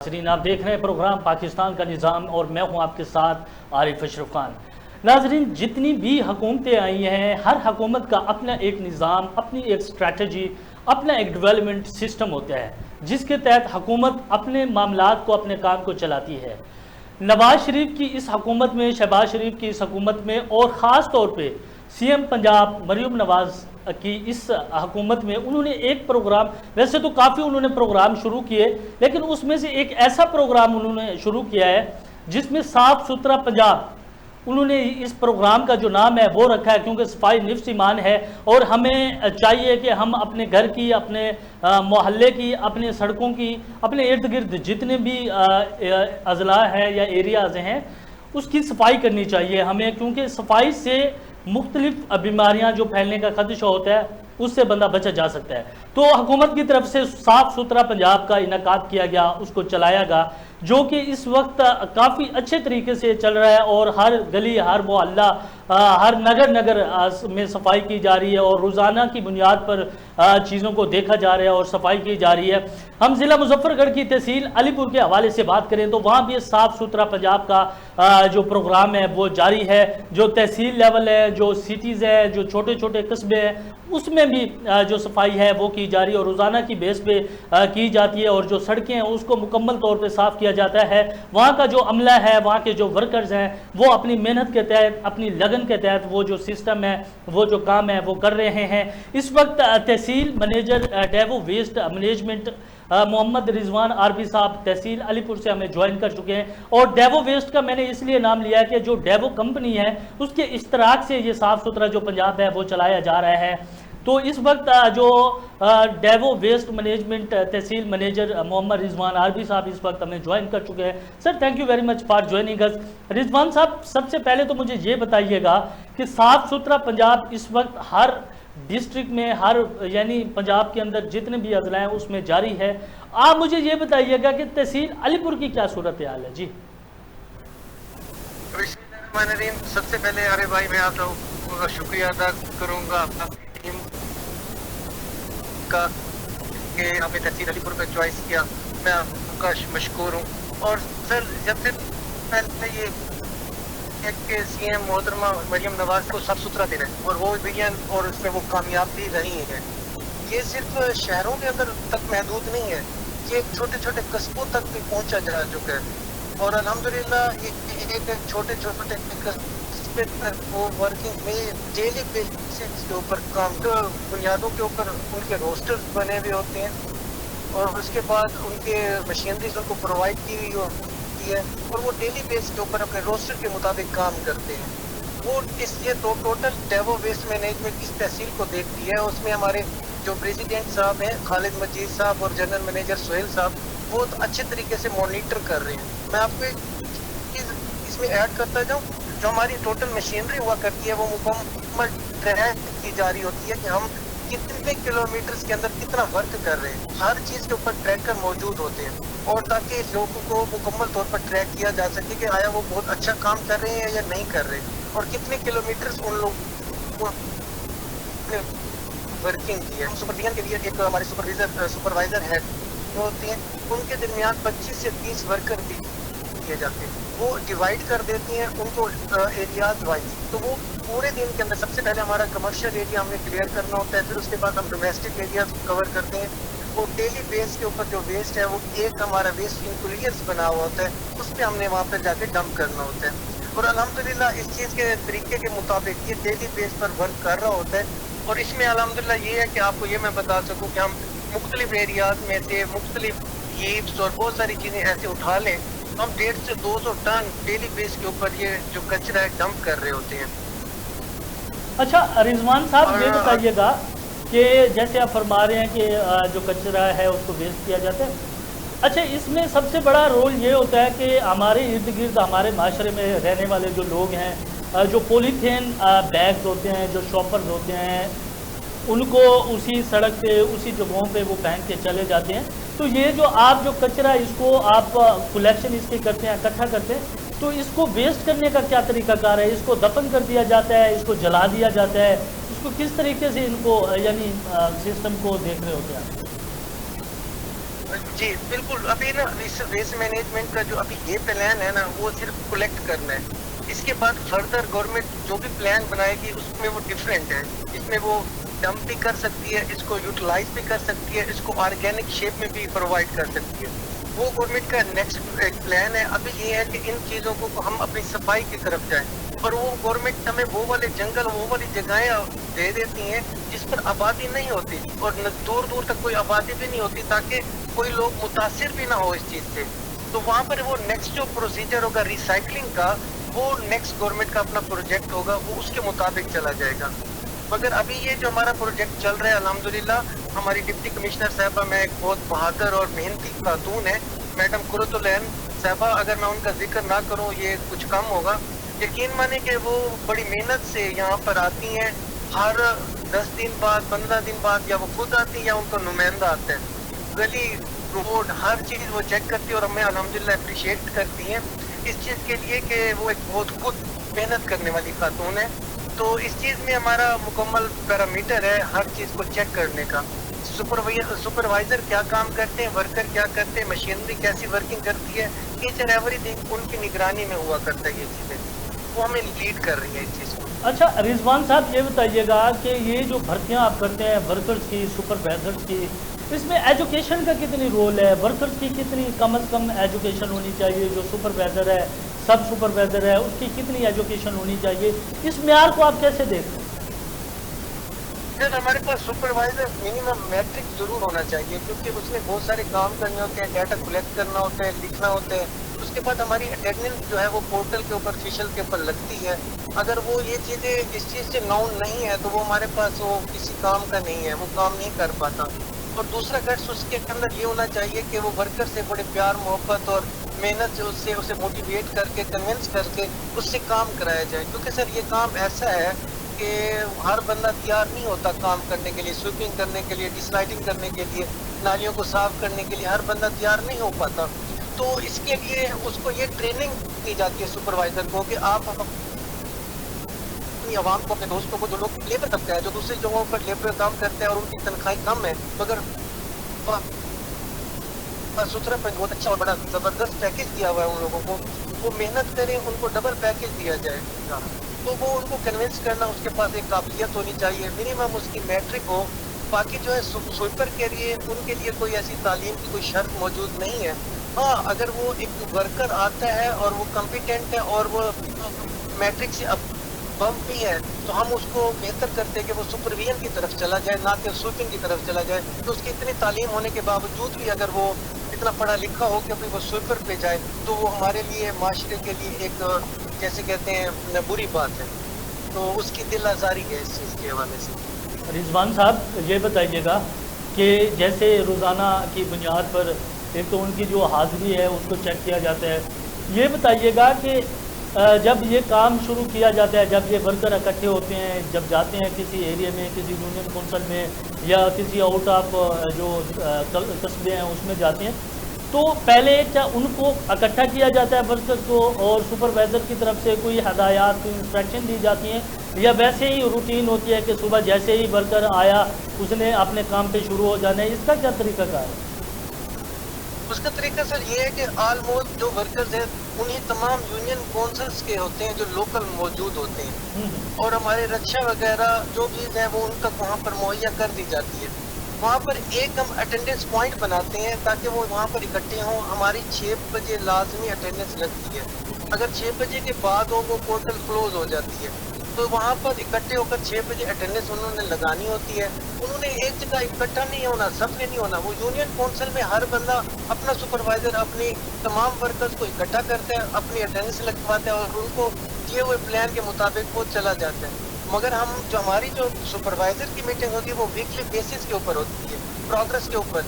नाज़रीन, आप देख रहे हैं प्रोग्राम पाकिस्तान का निज़ाम और मैं हूं आपके साथ आरिफ अशरफ खान। नाज़रीन, जितनी भी हुकूमतें आई हैं, हर हुकूमत का अपना एक निज़ाम, अपनी एक स्ट्रैटेजी, अपना एक डेवलपमेंट सिस्टम होता है जिसके तहत हुकूमत अपने मामलात को, अपने काम को चलाती है। नवाज शरीफ की इस हुकूमत में, शहबाज शरीफ की इस हुकूमत में और ख़ास तौर पे सीएम पंजाब मरियम नवाज़ की इस हुकूमत में उन्होंने एक प्रोग्राम, वैसे तो काफ़ी उन्होंने प्रोग्राम शुरू किए, लेकिन उसमें से एक ऐसा प्रोग्राम उन्होंने शुरू किया है जिसमें साफ़ सुथरा पंजाब, उन्होंने इस प्रोग्राम का जो नाम है वो रखा है, क्योंकि सफाई निफ्स ईमान है और हमें चाहिए कि हम अपने घर की, अपने मोहल्ले की, अपने सड़कों की, अपने इर्द गिर्द जितने भी अजला हैं या एरियाज़ हैं उसकी सफाई करनी चाहिए हमें, क्योंकि सफाई से मुख्तलिफ बीमारियां जो फैलने का खदशा होता है उससे बंदा बचा जा सकता है। तो हुकूमत की तरफ से साफ़ सुथरा पंजाब का इनकाद किया गया, उसको चलाया गया, जो कि इस वक्त काफ़ी अच्छे तरीके से चल रहा है और हर गली, हर मोहल्ला, हर नगर में सफाई की जा रही है और रोज़ाना की बुनियाद पर चीज़ों को देखा जा रहा है और सफाई की जा रही है। हम ज़िला मुजफ्फरगढ़ की तहसील अलीपुर के हवाले से बात करें तो वहाँ भी साफ़ सुथरा पंजाब का जो प्रोग्राम है वो जारी है। जो तहसील लेवल है, जो सिटीज़ है, जो छोटे छोटे कस्बे हैं, उसमें भी जो सफाई है वो की जा रही है और रोज़ाना की बेस पे की जाती है और जो सड़कें हैं उसको मुकम्मल तौर पे साफ़ किया जाता है। वहाँ का जो अमला है, वहाँ के जो वर्कर्स हैं, वो अपनी मेहनत के तहत, अपनी लगन के तहत वो जो सिस्टम है, वो जो काम है वो कर रहे हैं। इस वक्त तहसील मैनेजर डेवो वेस्ट मैनेजमेंट मोहम्मद रिजवान आरबी साहब तहसील अलीपुर से हमें ज्वाइन कर चुके हैं और डेवो वेस्ट का मैंने इसलिए नाम लिया कि जो डेवो कंपनी है उसके इश्तराक से ये साफ़ सुथरा जो पंजाब है वो चलाया जा रहा है। तो इस वक्त जो डेवो वेस्ट मैनेजमेंट तहसील मैनेजर मोहम्मद रिजवान आरबी साहब इस वक्त हमें ज्वाइन कर चुके हैं। Sir, thank you very much for joining us. Rizwan साहब, सबसे पहले तो मुझे ये बताइएगा कि साफ़ सुथरा पंजाब इस वक्त हर डिस्ट्रिक्ट में, हर यानी पंजाब के अंदर जितने भी अजला हैं उसमें जारी है। आप मुझे ये बताइएगा कि तहसील अलीपुर की क्या सूरत हाल है? जी सबसे पहले अरे भाई, मैं आप लोगों का शुक्रिया अदा करूंगा टीम का कि आपने तहसील अलीपुर का चॉइस किया, मैं आपका मशकूर हूँ। और सर, जब से पहले ये कि सीएम मोहतरमा मरियम नवाज को साफ सुथरा देना है और वो विजन और उसमें वो कामयाब भी रही है। ये सिर्फ शहरों के अंदर तक महदूद नहीं है, ये छोटे छोटे कस्बों तक भी पहुंचा जा चुका है और अल्हम्दुलिल्लाह एक छोटे छोटे कस्बे तक वो वर्किंग में डेली बेसिस के ऊपर काम के बुनियादों के ऊपर उनके रोस्टर्स बने हुए होते हैं और उसके बाद उनके मशीनरीज उनको प्रोवाइड की हुई होती है और वो डेली बेस के ऊपर अपने रोस्टर के मुताबिक काम करते हैं। वो इसलिए तो टोटल डेवो वेस्ट मैनेजमेंट इस तहसील को देखती है। उसमें हमारे जो प्रेसिडेंट साहब हैं खालिद मजीद साहब और जनरल मैनेजर सोहेल साहब बहुत अच्छे तरीके से मॉनिटर कर रहे हैं। मैं आपको एक चीज़ इसमें ऐड करता जाऊँ, जो हमारी टोटल मशीनरी हुआ करती है वो मुकम्मल ट्रैक की जा रही होती है कि हम कितने किलोमीटर्स के अंदर कितना वर्क कर रहे हैं। हर चीज़ के ऊपर ट्रैकर मौजूद होते हैं और ताकि लोगों को मुकम्मल तौर पर ट्रैक किया जा सके कि आया वो बहुत अच्छा काम कर रहे हैं या नहीं कर रहे और कितने किलोमीटर्स उन लोगों ने वर्किंग की है। सुपरविजन के लिए एक हमारे सुपरवाइजर हेड जो होती हैं, उनके दरमियान 25 से 30 वर्कर भी किए जाते हैं। वो डिवाइड कर देती हैं उनको एरियाज वाइज। तो वो पूरे दिन के अंदर सबसे पहले हमारा कमर्शियल एरिया हमें क्लियर करना होता है, फिर उसके बाद हम डोमेस्टिक एरियाज कवर करते हैं। वो डेली बेस के ऊपर जो वेस्ट है वो एक हमारा वेस्ट इंक्लूजर्स बना हुआ होता है, उस पर हमने वहाँ पर जाके डंप करना होता है और अल्हम्दुलिल्लाह इस चीज़ के तरीके के मुताबिक ये डेली बेस पर वर्क कर रहा होता है। और इसमें अल्हम्दुलिल्लाह ये है कि आपको ये मैं बता सकूँ कि हम मुख्तलिफ एरियाज में से मुख्तलिफ हीप्स और बहुत सारी चीज़ें ऐसे उठा लें, हम 150 से 200 टन डेली बेस के ऊपर ये जो कचरा है डंप कर रहे होते हैं। अच्छा रिजवान साहब, ये बताइएगा कि जैसे आप फरमा रहे हैं कि जो कचरा है उसको वेस्ट किया जाता है, अच्छा इसमें सबसे बड़ा रोल ये होता है कि हमारे इर्द गिर्द, हमारे माशरे में रहने वाले जो लोग हैं, जो पॉलीथीन बैग्स होते हैं, जो शॉपर्स होते हैं, उनको उसी सड़क पे, उसी जगहों पे वो पहन के चले जाते हैं। तो ये जो आप जो कचरा इसको आप कलेक्शन इसके करते हैं, इकट्ठा करते हैं, तो इसको वेस्ट करने का क्या तरीकाकार है? इसको दफन कर दिया जाता है, इसको जला दिया जाता है, इसको किस तरीके से इनको यानी सिस्टम को देख रहे होते हैं? जी बिल्कुल, अभी ना इस वेस्ट मैनेजमेंट का जो अभी ये प्लान है ना, वो सिर्फ कलेक्ट करना है। इसके बाद फर्दर गवर्नमेंट जो भी प्लान बनाएगी उसमें वो डिफरेंट है। इसमें वो डंप भी कर सकती है, इसको यूटिलाइज भी कर सकती है, इसको ऑर्गेनिक शेप में भी प्रोवाइड कर सकती है। वो गवर्नमेंट का नेक्स्ट एक प्लान है। अभी ये है कि इन चीज़ों को हम अपनी सफाई की तरफ जाएं, और वो गवर्नमेंट हमें वो वाले जंगल, वो वाली जगहें दे देती हैं जिस पर आबादी नहीं होती, और दूर दूर तक कोई आबादी भी नहीं होती, ताकि कोई लोग मुतासिर भी ना हो इस चीज़ से। तो वहाँ पर वो नेक्स्ट जो प्रोसीजर होगा रिसाइकलिंग का, वो नेक्स्ट गवर्नमेंट का अपना प्रोजेक्ट होगा, वो उसके मुताबिक चला जाएगा। मगर अभी ये जो हमारा प्रोजेक्ट चल रहा है, अल्हम्दुलिल्लाह हमारी डिप्टी कमिश्नर साहबा में एक बहुत बहादुर और मेहनती खातून है, मैडम कुरतुलैन साहबा। अगर मैं उनका जिक्र ना करूँ ये कुछ कम होगा। यकीन माने कि वो बड़ी मेहनत से यहाँ पर आती हैं, हर 10 दिन बाद, 15 दिन बाद, या वो खुद आती है या उनका नुमाइंदा आता है। गली रोड हर चीज़ वो चेक करती है, और हमें अल्हम्दुलिल्लाह अप्रिशिएट करती हैं इस चीज़ के लिए कि वो एक बहुत खुद मेहनत करने वाली खातून है। तो इस चीज़ में हमारा मुकम्मल पैरामीटर है हर चीज़ को चेक करने का। सुपरवाइजर क्या काम करते हैं, वर्कर क्या करते हैं, मशीनरी कैसी वर्किंग करती है, ईच एंड एवरीथिंग उनकी निगरानी में हुआ करता है। ये चीज़ें वो हमें लीड कर रही है इस चीज़ को। अच्छा रिजवान साहब, ये बताइएगा कि ये जो भर्तियां आप करते हैं वर्कर्स की, सुपरवाइजर्स की, इसमें एजुकेशन का कितनी रोल है? वर्कर्स की कितनी कम से कम एजुकेशन होनी चाहिए? जो सुपरवाइजर है, सब सुपरवाइजर है, उसकी कितनी एजुकेशन होनी चाहिए? इस म्यार को आप कैसे देखते हैं? सर हमारे पास सुपरवाइजर मिनिमम मैट्रिक जरूर होना चाहिए, क्योंकि उसमें बहुत सारे काम करने होते हैं, डाटा कलेक्ट करना होता है, लिखना होता है। उसके बाद हमारी अटेंडेंस जो है वो पोर्टल के ऊपर, ऑफिशियल के ऊपर लगती है। अगर वो ये चीज़ें इस चीज़ से नाउन नहीं है तो वो हमारे पास वो किसी काम का नहीं है, वो काम नहीं कर पाता। और दूसरा गट्स उसके अंदर ये होना चाहिए कि वो वर्कर से बड़े प्यार मोहब्बत और मेहनत से उससे उसे मोटिवेट करके, कन्विंस करके उससे काम कराया जाए। क्योंकि सर ये काम ऐसा है कि हर बंदा तैयार नहीं होता काम करने के लिए, स्वीपिंग करने के लिए, डिसलाइडिंग करने के लिए, नालियों को साफ करने के लिए हर बंदा तैयार नहीं हो पाता। तो इसके लिए उसको ये ट्रेनिंग दी जाती है सुपरवाइजर को कि आप अपनी आवाम को, अपने दोस्तों को, जो लोग लेबर तबका है, जो दूसरी जगहों पर लेबर काम करते हैं और उनकी तनख्वाहें कम है, मगर सुथरा बहुत अच्छा और बड़ा ज़बरदस्त पैकेज दिया हुआ है उन लोगों को, वो मेहनत करें, उनको डबल पैकेज दिया जाए। तो वो उनको कन्विंस करना, उसके पास एक काबिलियत होनी चाहिए, मिनिमम उसकी मैट्रिक हो। बाकी जो है स्वीपर के लिए, उनके लिए कोई ऐसी तालीम की कोई शर्त मौजूद नहीं है। हाँ, अगर वो एक वर्कर आता है और वो कॉम्पिटेंट है और वो मैट्रिक से बम भी है, तो हम उसको बेहतर करते हैं कि वो सुपरविजन की तरफ चला जाए, ना कि स्वीपिंग की तरफ चला जाए। तो उसकी इतनी तालीम होने के बावजूद भी अगर वो इतना पढ़ा लिखा हो कि अपनी वो स्वीपर पे जाए, तो वो हमारे लिए, माशरे के लिए एक जैसे कहते हैं बुरी बात है। तो उसकी दिल आज़ारी है इस चीज़ के हवाले से। रिजवान साहब ये बताइएगा कि जैसे रोज़ाना की बुनियाद पर एक तो उनकी जो हाज़िरी है उसको चेक किया जाता है, ये बताइएगा कि जब ये काम शुरू किया जाता है, जब ये वर्कर इकट्ठे होते हैं, जब जाते हैं किसी एरिया में, किसी यूनियन कौंसल में या किसी आउट ऑफ जो कस्बे हैं उसमें जाते हैं, तो पहले क्या उनको इकट्ठा किया जाता है वर्कर को और सुपरवाइज़र की तरफ से कोई हदायत, कोई इंस्ट्रक्शन दी जाती हैं, या वैसे ही रूटीन होती है कि सुबह जैसे ही वर्कर आया उसने अपने काम पे शुरू हो जाना है? इसका क्या तरीक़ाकार है? उसका तरीका सर ये है कि ऑलमोस्ट जो वर्कर्स हैं उन्हीं तमाम यूनियन काउंसिल्स के होते हैं जो लोकल मौजूद होते हैं, और हमारे रक्षा वगैरह जो चीज़ है वो उन तक वहाँ पर मुहैया कर दी जाती है। वहाँ पर एक हम अटेंडेंस पॉइंट बनाते हैं ताकि वो वहाँ पर इकट्ठे हों। हमारी 6 बजे लाजमी अटेंडेंस लगती है, अगर 6 बजे के बाद हो वो पोर्टल क्लोज हो जाती है। तो वहाँ पर इकट्ठे होकर 6 बजे अटेंडेंस उन्होंने लगानी होती है। उन्होंने एक जगह इकट्ठा नहीं होना, सबने नहीं होना। वो यूनियन काउंसिल में हर बंदा अपना सुपरवाइजर अपनी तमाम वर्कर्स को इकट्ठा करते हैं, अपनी अटेंडेंस लगवाते हैं और उनको दिए हुए प्लान के मुताबिक वो चला जाता है। मगर हम जो हमारी जो सुपरवाइजर की मीटिंग होती है वो वीकली बेसिस के ऊपर होती है, प्रोग्रेस के ऊपर।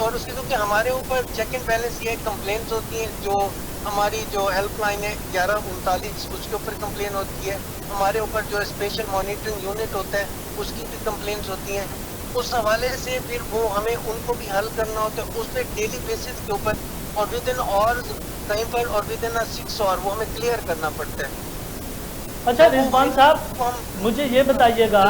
और उसकी क्योंकि हमारे ऊपर चेक एंड बैलेंस ये कंप्लेंट्स होती हैं, जो हमारी जो हेल्पलाइन है 1139 उसके ऊपर कंप्लेन होती है। हमारे ऊपर जो स्पेशल मॉनिटरिंग यूनिट होता है उसकी भी कंप्लेंट्स होती हैं। उस हवाले से फिर वो हमें उनको भी हल करना होता है, उस पर डेली बेसिस के ऊपर और विद इन और कहीं पर और विद इन 6 आवर वो हमें क्लियर करना पड़ता है। अच्छा रिजवान साहब, मुझे ये बताइएगा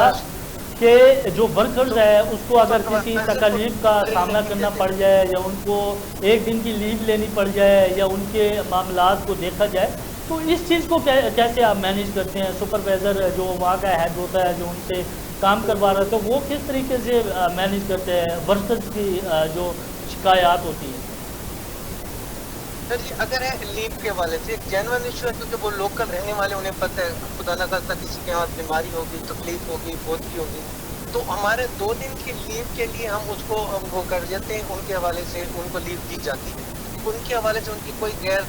کہ جو ورکرز ہے اس کو اگر کسی تکلیف کا سامنا کرنا پڑ جائے یا ان کو ایک دن کی لیو لینی پڑ جائے یا ان کے معاملات کو دیکھا جائے تو اس چیز کو کیسے آپ مینیج کرتے ہیں؟ سپروائزر جو وہاں کا ہیڈ ہوتا ہے جو ان سے کام کروا رہا ہے تو وہ کس طریقے سے مینیج کرتے ہیں ورکرز کی جو شکایات ہوتی ہیں؟ سر جی اگر ہے لیو کے حوالے سے ایک جینون ایشو ہے کیونکہ وہ لوکل رہنے والے انہیں پتہ ہے خدا نہ خاصہ کسی کے ہاتھ بیماری ہوگی تکلیف ہوگی فوتگی ہوگی تو ہمارے 2 دن کی لیو کے لیے ہم اس کو وہ کر دیتے ہیں ان کے حوالے سے ان کو لیو دی جاتی ہے ان کے حوالے سے ان کی کوئی غیر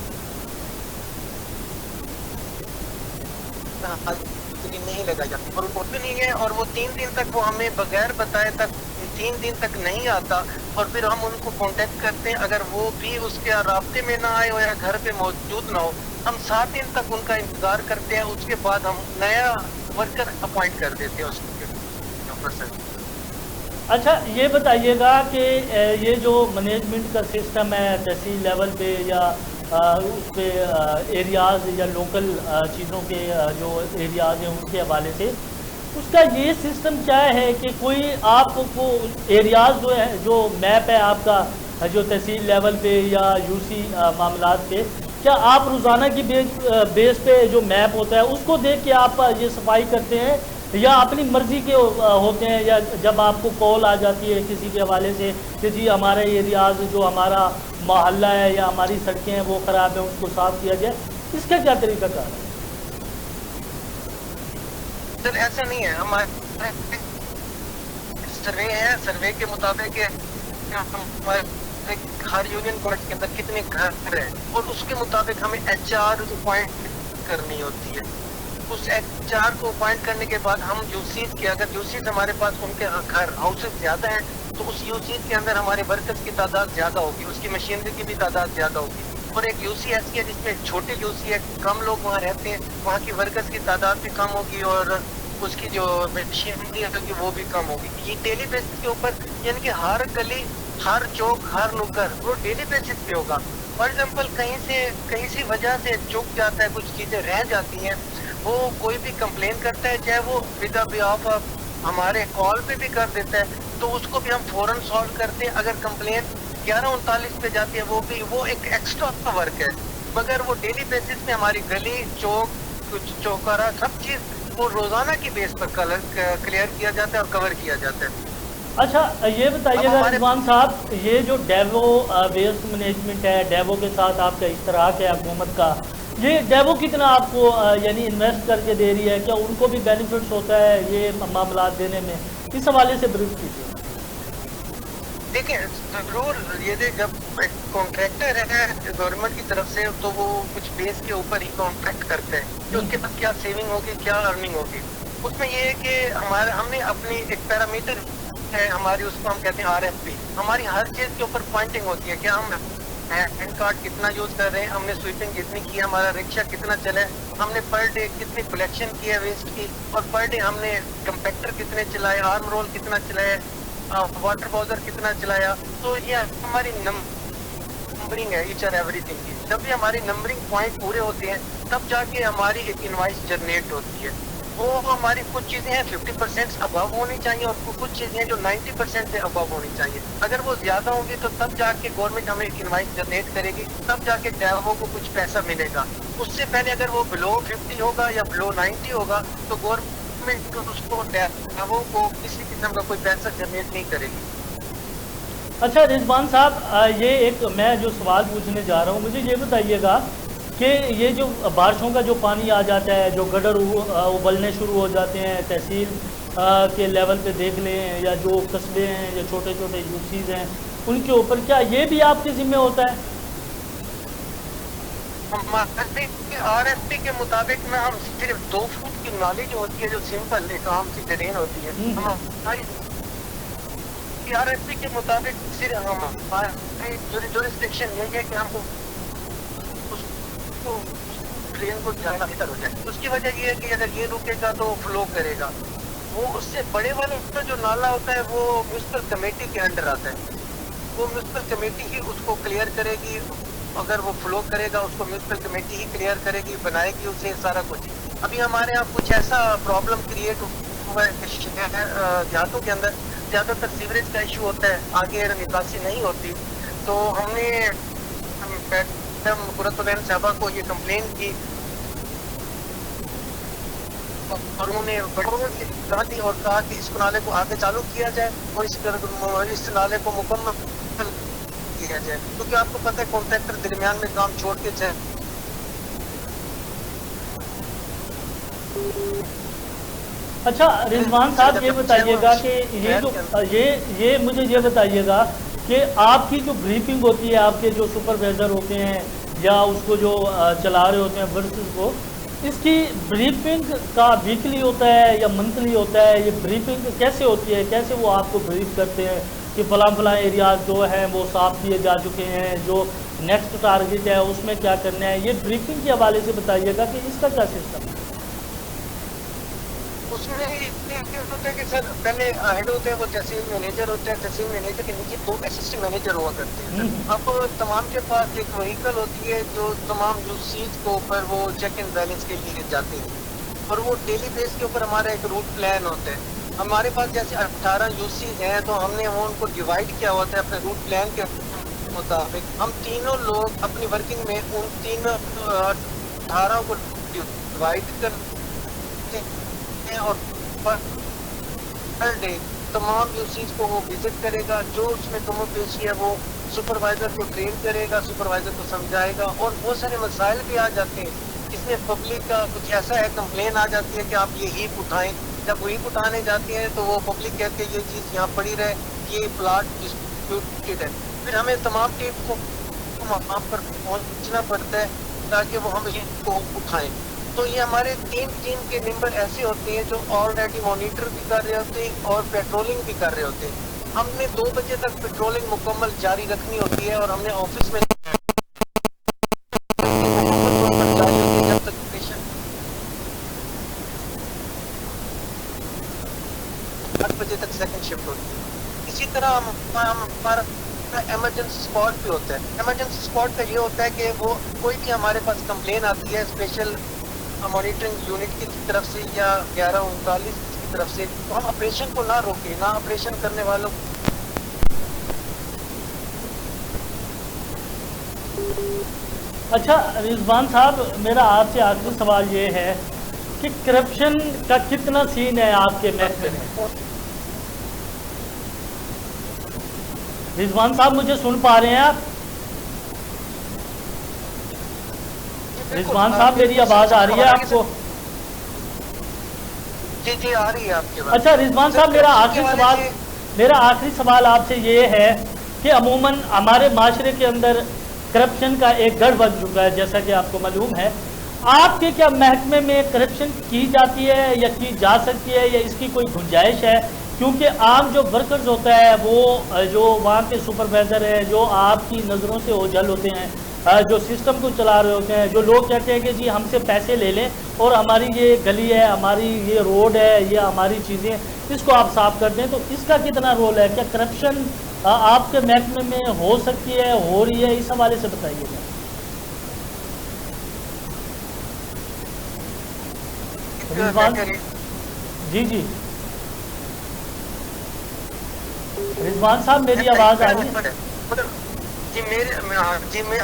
نہیں لگائی جاتی اور وہ بھی نہیں ہے اور وہ 3 دن تک وہ ہمیں بغیر بتائے تک 3 دن تک نہیں آتا اور پھر ہم ان کو کانٹیکٹ کرتے ہیں اگر وہ بھی اس کے رابطے میں نہ آئے ہو یا گھر پہ موجود نہ ہو ہم 7 دن تک ان کا انتظار کرتے ہیں اس کے بعد ہم نیا ورکر اپوائنٹ کر دیتے ہیں اس کے. اچھا یہ بتائیے گا کہ یہ جو مینجمنٹ کا سسٹم ہے تحصیل لیول پہ یا اس پہ ایریاز یا لوکل چیزوں کے جو ایریاز ہیں ان کے حوالے سے اس کا یہ سسٹم کیا ہے کہ کوئی آپ کو ایریاز جو ہے جو میپ ہے آپ کا جو تحصیل لیول پہ یا یو سی معاملات پہ کیا آپ روزانہ کی بیس پہ جو میپ ہوتا ہے اس کو دیکھ کے آپ یہ صفائی کرتے ہیں یا اپنی مرضی کے ہوتے ہیں یا جب آپ کو کال آ جاتی ہے کسی کے حوالے سے کہ جی ہمارے ایریاز جو ہمارا محلہ ہے یا ہماری سڑکیں ہیں وہ خراب ہیں اس کو صاف کیا جائے اس کا کیا طریقہ کار ہے؟ سر ایسا نہیں ہے ہمارے سروے ہے سروے کے مطابق ہر یونین بورڈ کے اندر کتنے گھر ہیں اور اس کے مطابق ہمیں ایچ آر اپوائنٹ کرنی ہوتی ہے اس ایچ آر کو اپوائنٹ کرنے کے بعد ہم یوسیز کے اگر یوسیز ہمارے پاس ان کے گھر ہاؤسز زیادہ ہیں تو اس یوسیز کے اندر ہمارے ورکرز کی تعداد زیادہ ہوگی اس کی مشینری کی بھی تعداد زیادہ ہوگی اور ایک یو سی ایسی ہے جس میں چھوٹے یو سی ہے کم لوگ وہاں رہتے ہیں وہاں کی ورکرز کی تعداد بھی کم ہوگی اور اس کی جو مشینری ہے وہ بھی کم ہوگی یہ ڈیلی بیسس کے اوپر یعنی کہ ہر گلی ہر چوک ہر نکر وہ ڈیلی بیسس پہ ہوگا فار ایگزامپل کہیں سی وجہ سے چک جاتا ہے کچھ چیزیں رہ جاتی ہیں وہ کوئی بھی کمپلین کرتا ہے چاہے وہ ود بی آف ہمارے کال پہ بھی کر دیتا ہے تو اس کو بھی ہم فوراً سالو کرتے ہیں اگر کمپلین 11:39 پہ جاتی ہے وہ ایک ایکسٹرا ورک ہے مگر وہ ڈیلی بیسس پہ ہماری گلی چوک کچھ چوکارا سب چیز وہ روزانہ کی بیس پر کلیئر کیا جاتا ہے اور کور کیا جاتا ہے. اچھا یہ بتائیے گا رضوان صاحب یہ جو ڈیوو ویسٹ مینجمنٹ ہے ڈیوو کے ساتھ آپ کا اشتراک ہے حکومت کا یہ ڈیوو کتنا آپ کو یعنی انویسٹ کر کے دے رہی ہے کیا ان کو بھی بینیفٹس ہوتا ہے یہ معاملات دینے میں اس حوالے سے بریف کیجیے. دیکھیں ضرور یہ جب کانٹریکٹر ہے گورنمنٹ کی طرف سے تو وہ کچھ بیس کے اوپر ہی کانٹریکٹ کرتے ہیں کہ اس کے پاس کیا سیونگ ہوگی کیا ارننگ ہوگی اس میں یہ ہے کہ ہم نے اپنی ایک پیرامیٹر ہے ہماری اس کو ہم کہتے ہیں RFP ہماری ہر چیز کے اوپر پوائنٹنگ ہوتی ہے کہ ہم ہینڈ کارڈ کتنا یوز کر رہے ہیں ہم نے سویپنگ کتنی کی ہے ہمارا رکشا کتنا چلا ہے ہم نے پر ڈے کتنی کلیکشن کی ہے ویسٹ کی اور پر ڈے ہم نے کمپیکٹر کتنے چلائے آرم رول کتنا چلایا واٹر باؤزر کتنا چلایا تو یہ ہماری نمبرنگ ہے ایچ اینڈ ایوری تھنگ کی. جب بھی ہماری نمبرنگ پوائنٹ پورے ہوتے ہیں تب جا کے ہماری ایک انوائس جنریٹ ہوتی ہے وہ ہماری کچھ چیزیں ہیں 50% ابو ہونی چاہیے اور کچھ چیزیں ہیں جو 90% سے ابو ہونی چاہیے. اگر وہ زیادہ ہوں گی تو تب جا کے گورنمنٹ ہمیں ایک انوائس جنریٹ کرے گی تب جا کے ڈیوو کو کچھ پیسہ ملے گا. اس سے پہلے اگر وہ بلو 50 ہوگا یا بلو 90 ہوگا تو گورنمنٹ اس کو ڈیوو کو کسی قسم کا کوئی پیسہ جنریٹ نہیں کرے گی. اچھا رضوان صاحب یہ ایک میں جو سوال پوچھنے جا رہا ہوں مجھے یہ بتائیے گا کہ یہ جو بارشوں کا جو پانی آ جاتا ہے جو گڈر ابلنے شروع ہو جاتے ہیں تحصیل کے لیول پہ دیکھ لیں یا جو قصبے ہیں یا چھوٹے چھوٹے یوسیز ہیں ان کے اوپر کیا یہ بھی آپ کے ذمہ ہوتا ہے؟ RFP کے مطابق میں ہم صرف 2 فٹ کی نالی جو ہوتی ہے جو سمپل ایک عام سی ٹرین ہوتی ہے RFP کے مطابق صرف ہماری جورسڈکشن یہ ہے کہ ہم کو ٹرین کو جانا بہتر ہو جائے. اس کی وجہ یہ ہے کہ اگر یہ رکے گا تو فلو کرے گا وہ اس سے بڑے والا جو نالا ہوتا ہے وہ میونسپل کمیٹی کے انڈر آتا ہے وہ میونسپل کمیٹی ہی اس کو کلیئر کرے گی اگر وہ فلو کرے گا اس کو میونسپل کمیٹی ہی کلیئر کرے گی بنائے گی اسے سارا کچھ. ابھی ہمارے یہاں کچھ ایسا پرابلم کریٹ ہوا ہے کہ دیہاتوں کے اندر زیادہ تر سیوریج کا ایشو ہوتا ہے, آگے نکاسی نہیں ہوتی. تو ہم نے میڈم قرۃ العین صاحبہ کو یہ کمپلین کی اور انہوں نے کہا دی اور کہا کہ اس نالے کو آگے چالو کیا جائے اور اس نالے کو مکمل کیا جائے, کیونکہ آپ کو پتہ ہے کانٹریکٹر درمیان میں کام چھوڑ کے جائے. اچھا رضوان صاحب یہ بتائیے گا کہ یہ مجھے یہ بتائیے گا کہ آپ کی جو بریفنگ ہوتی ہے, آپ کے جو سپروائزر ہوتے ہیں یا اس کو جو چلا رہے ہوتے ہیں ورکرز کو, اس کی بریفنگ کا ویکلی ہوتا ہے یا منتھلی ہوتا ہے؟ یہ بریفنگ کیسے ہوتی ہے, کیسے وہ آپ کو بریف کرتے ہیں کہ فلاں فلاں ایریاز جو ہیں وہ صاف کیے جا چکے ہیں, جو نیکسٹ ٹارگیٹ ہے اس میں کیا کرنا ہے؟ یہ بریفنگ کے حوالے سے بتائیے گا کہ اس کا کیا سسٹم ہے. اس میں ہوتا ہے کہ سر پہلے ہیڈ ہوتے ہیں, وہ تحصیل مینیجر ہوتے ہیں, تحصیل مینیجر کے نیچے 2 اسسٹنٹ مینیجر ہوا کرتے ہیں. اب تمام کے پاس ایک وہیکل ہوتی ہے جو تمام یو سیز کے اوپر وہ چیک اینڈ بیلنس کے لیے جاتے ہیں, اور وہ ڈیلی بیس کے اوپر ہمارا ایک روٹ پلان ہوتا ہے. ہمارے پاس جیسے 18 یو سیز ہیں تو ہم نے وہ ان کو ڈیوائڈ کیا ہوتا ہے اپنے روٹ پلان کے مطابق. ہم تینوں لوگ اپنی ورکنگ میں ان 18 کو ڈیوائڈ کرتے ہیں اور پر ڈے تمام یو سیز کو وہ وزٹ کرے گا. جو اس میں کم و بیشی ہے وہ سپروائزر کو ٹرین کرے گا, سپروائزر کو سمجھائے گا. اور بہت سارے مسائل بھی آ جاتے ہیں جس میں پبلک کا کچھ ایسا ہے, کمپلین آ جاتی ہے کہ آپ یہ ہیپ اٹھائیں. جب وہیپ اٹھانے جاتی ہیں تو وہ پبلک کہتی ہے یہ چیز یہاں پڑی رہے, یہ پلاٹ ڈسپیوٹڈ ہے. پھر ہمیں تمام ٹیم کو مقام پر پہنچنا پڑتا ہے تاکہ وہ ہم یہ کو اٹھائیں. تو یہ ہمارے 3 ٹیم کے ممبر ایسے ہوتے ہیں جو آلریڈی مانیٹر بھی کر رہے ہوتے ہیں اور پیٹرولنگ بھی کر رہے ہوتے ہیں. ہم نے 2 بجے تک پیٹرولنگ مکمل جاری رکھنی ہوتی ہے اور ہم نے آفس میں جب تک پیشنٹ 8 بجے تک سیکنڈ شفٹ ہوتی ہے. اسی طرح ہمارا ایمرجنسی اسپاٹ بھی ہوتا ہے. ایمرجنسی اسپاٹ کا یہ ہوتا ہے کہ وہ کوئی بھی ہمارے پاس کمپلین آتی ہے اسپیشل مانیٹرنگ یونٹ کی طرف سے یا 1139 کی طرف سے, تو ہم آپریشن کو نہ روکیں, نہ آپریشن کرنے والوں. اچھا رضوان صاحب, میرا آپ سے آخری سوال یہ ہے کہ کرپشن کا کتنا سین ہے آپ کے محکمے میں؟ رضوان صاحب مجھے سن پا رہے ہیں آپ؟ رضوان صاحب میری آواز آ رہی ہے آپ کو؟ جی آ رہی ہے آپ کی بات. اچھا رضوان صاحب میرا آخری سوال آپ سے یہ ہے کہ عموماً ہمارے معاشرے کے اندر کرپشن کا ایک گڑھ بن چکا ہے, جیسا کہ آپ کو معلوم ہے. آپ کے کیا محکمے میں کرپشن کی جاتی ہے یا کی جا سکتی ہے, یا اس کی کوئی گنجائش ہے؟ کیونکہ عام جو ورکرز ہوتا ہے وہ جو وہاں کے سپروائزر ہیں, جو آپ کی نظروں سے اوجھل ہوتے ہیں, جو سسٹم کو چلا رہے ہوتے ہیں, جو لوگ کہتے ہیں کہ جی ہم سے پیسے لے لیں اور ہماری یہ گلی ہے, ہماری یہ روڈ ہے, یہ ہماری چیزیں, اس کو آپ صاف کر دیں. تو اس کا کتنا رول ہے؟ کیا کرپشن آپ کے محکمے میں ہو سکتی ہے, ہو رہی ہے؟ اس حوالے سے بتائیے گا. جی رضوان صاحب میری آواز آ رہی ہے؟ جی میں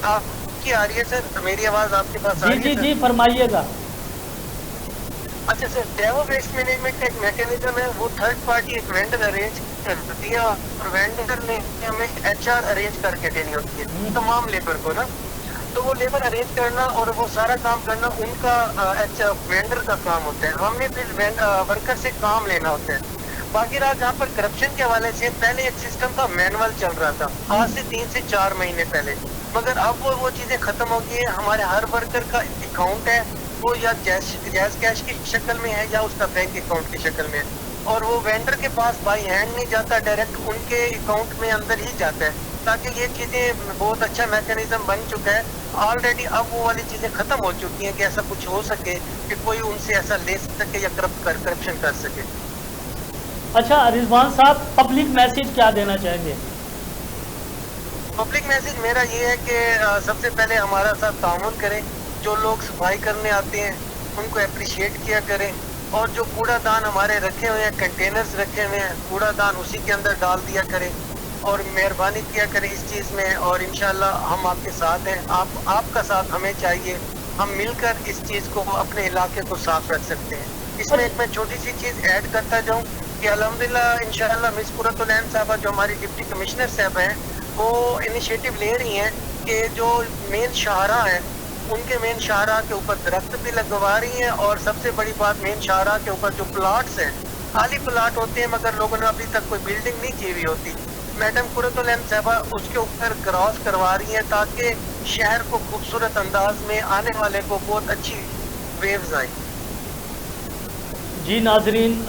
آپ کی آ رہی ہے سر, میری آواز آپ کے پاس آ رہی ہے؟ جی فرمائیے گا. اچھا سر, ڈیو ویسٹ مینجمنٹ کا ایک میکینزم ہے, وہ تھرڈ پارٹی ایک وینڈر ارینج کرتی ہے اور وینڈر نے ہمیں HR ارینج کر کے دینی ہوتی ہے تمام لیبر کو نا. تو وہ لیبر ارینج کرنا اور وہ سارا کام کرنا ان کا وینڈر کا کام ہوتا ہے. ہم نے پھر ورکر سے کام لینا ہوتا ہے. باقی رات جہاں پر کرپشن کے حوالے سے پہلے ایک سسٹم تھا, مینول چل رہا تھا آج سے 3 سے 4 مہینے پہلے, مگر اب وہ چیزیں ختم ہو گئی ہیں. ہمارے ہر ورکر کا اکاؤنٹ ہے, وہ یا جیز کیش کی شکل میں ہے یا اس کا بینک اکاؤنٹ کی شکل میں ہے, اور وہ وینڈر کے پاس بائی ہینڈ نہیں جاتا, ڈائریکٹ ان کے اکاؤنٹ میں اندر ہی جاتا ہے. تاکہ یہ چیزیں بہت اچھا میکینزم بن چکا ہے آلریڈی. اب وہ والی چیزیں ختم ہو چکی ہیں کہ ایسا کچھ ہو سکے کہ کوئی ان سے ایسا لے سکے یا کرپشن کر سکے. اچھا رضوان صاحب, پبلک میسج کیا دینا چاہیں گے؟ پبلک میسج میرا یہ ہے کہ سب سے پہلے ہمارا ساتھ تعاون کریں. جو لوگ صفائی کرنے آتے ہیں ان کو اپریشیٹ کیا کریں. اور جو کوڑا دان ہمارے رکھے ہوئے ہیں، کنٹینرز رکھے ہوئے ہیں، کوڑا دان اسی کے اندر ڈال دیا کریں اور مہربانی کیا کریں اس چیز میں. اور انشاءاللہ ہم آپ کے ساتھ ہیں، آپ کا ساتھ ہمیں چاہیے. ہم مل کر اس چیز کو، اپنے علاقے کو صاف رکھ سکتے ہیں. اس میں ایک میں چھوٹی سی چیز ایڈ کرتا جاؤں کہ الحمدللہ انشاءاللہ مس قرۃ العین صاحبہ جو ہماری ڈپٹی کمشنر صاحب ہیں، وہ انیشیٹو لے رہی ہیں کہ جو مین شاہراہ ہیں ان کے مین شاہراہ کے اوپر درخت بھی لگوا رہی ہیں. اور سب سے بڑی بات، مین شاہراہ کے اوپر جو پلاٹس ہیں، خالی پلاٹ ہوتے ہیں مگر لوگوں نے ابھی تک کوئی بلڈنگ نہیں کی ہوئی ہوتی، میڈم قرۃ العین صاحبہ اس کے اوپر کراس کروا رہی ہیں تاکہ شہر کو خوبصورت انداز میں آنے والے کو بہت اچھی ویوز آئیں. جی ناظرین،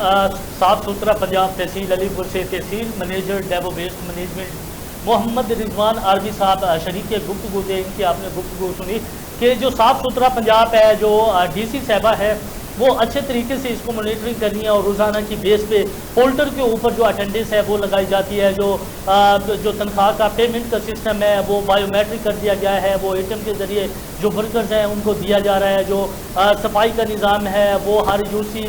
صاف ستھرا پنجاب تحصیل علی پور سے تحصیل منیجر ڈیپو ویسٹ مینجمنٹ محمد رضوان عربی صاحب شریک گفتگو تھے. ان کی آپ نے گفتگو سنی کہ جو صاف ستھرا پنجاب ہے، جو ڈی سی صاحبہ ہے، وہ اچھے طریقے سے اس کو مانیٹرنگ کرنی ہے اور روزانہ کی بیس پہ پولٹر کے اوپر جو اٹینڈنس ہے وہ لگائی جاتی ہے. جو تنخواہ کا پیمنٹ کا سسٹم ہے وہ بائیو میٹرک کر دیا گیا ہے، وہ ATM کے ذریعے جو ورکرز ہیں ان کو دیا جا رہا ہے. جو صفائی کا نظام ہے وہ ہر UC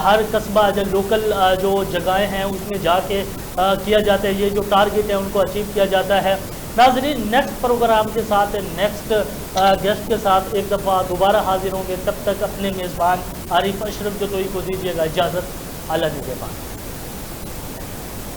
ہر قصبہ جو لوکل جو جگہیں ہیں اس میں جا کے کیا جاتا ہے. یہ جو ٹارگٹ ہے ان کو اچیو کیا جاتا ہے. ناظرین، نیکسٹ پروگرام کے ساتھ، نیکسٹ گیسٹ کے ساتھ ایک دفعہ دوبارہ حاضر ہوں گے. تب تک اپنے میزبان عارف اشرف جتوئی کو دیجیے گا اجازت. اللہ نگہبان.